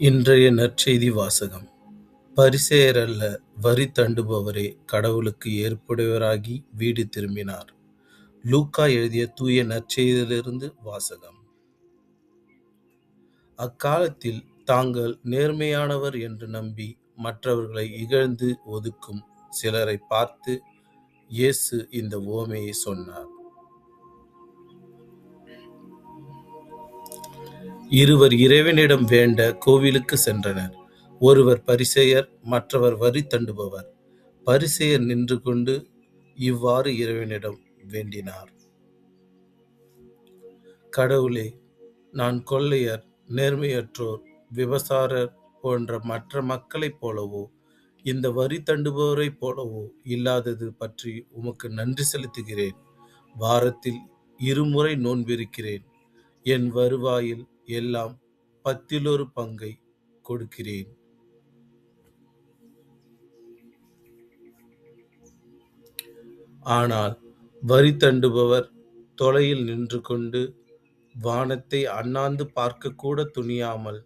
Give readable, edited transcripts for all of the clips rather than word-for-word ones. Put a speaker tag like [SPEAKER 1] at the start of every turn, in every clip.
[SPEAKER 1] இன்றைய நற்செய்தி வாசகம். பரிசேயர் அல்ல, வரி தண்டுபவரே கடவுளுக்கு ஏற்புடையவராகி வீடு திரும்பினார். லூக்கா எழுதிய தூய நற்செய்தியிலிருந்து வாசகம். அக்காலத்தில் தாங்கள் நேர்மையானவர் என்று நம்பி மற்றவர்களை இகழ்ந்து ஒதுக்கும் சிலரை பார்த்து இயேசு இந்த உவமையை சொன்னார். இருவர் இறைவனிடம் வேண்ட கோவிலுக்கு சென்றனர். ஒருவர் பரிசேயர், மற்றவர் வரி தண்டுபவர். பரிசேயர் நின்று கொண்டு இவ்வாறு இறைவனிடம் வேண்டினார்: கடவுளே, நான் கொள்ளையர், நேர்மையற்றோர், விபசாரர் போன்ற மற்ற மக்களைப் போலவோ இந்த வரி தண்டுபவரைப் போலவோ இல்லாதது பற்றி உமக்கு நன்றி செலுத்துகிறேன். வாரத்தில் 2 முறை நோன்பிருக்கிறேன். என் வருவாயில் எல்லாம் 10 பங்கை கொடுக்கிறேன். ஆனால் வரி தண்டுபவர் தொலையில் நின்று கொண்டு வானத்தை அண்ணாந்து பார்க்கக்கூட துணியாமல்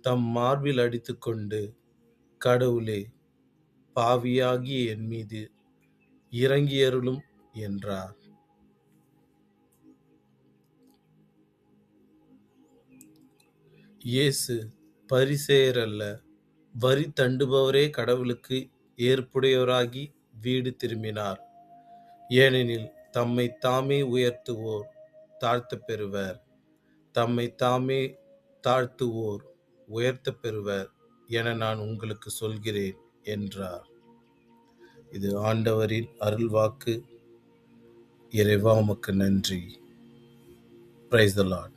[SPEAKER 1] தம் மார்பில் அடித்துக்கொண்டு, கடவுளே, பாவியாகிய என் மீது இரங்கியருளும் என்றார். இயேசு பரிசேயர் அல்ல, வரி தண்டுபவரே கடவுளுக்கு ஏற்புடையவராகி வீடு திரும்பினார். ஏனெனில் தம்மை தாமே உயர்த்துவோர் தாழ்த்தப் பெறுவர், தம்மை தாமே தாழ்த்துவோர் உயர்த்தப் பெறுவர் என நான் உங்களுக்கு சொல்கிறேன் என்றார். இது ஆண்டவரின் அருள்வாக்கு. இறைவா, உமக்கு நன்றி. Praise the Lord.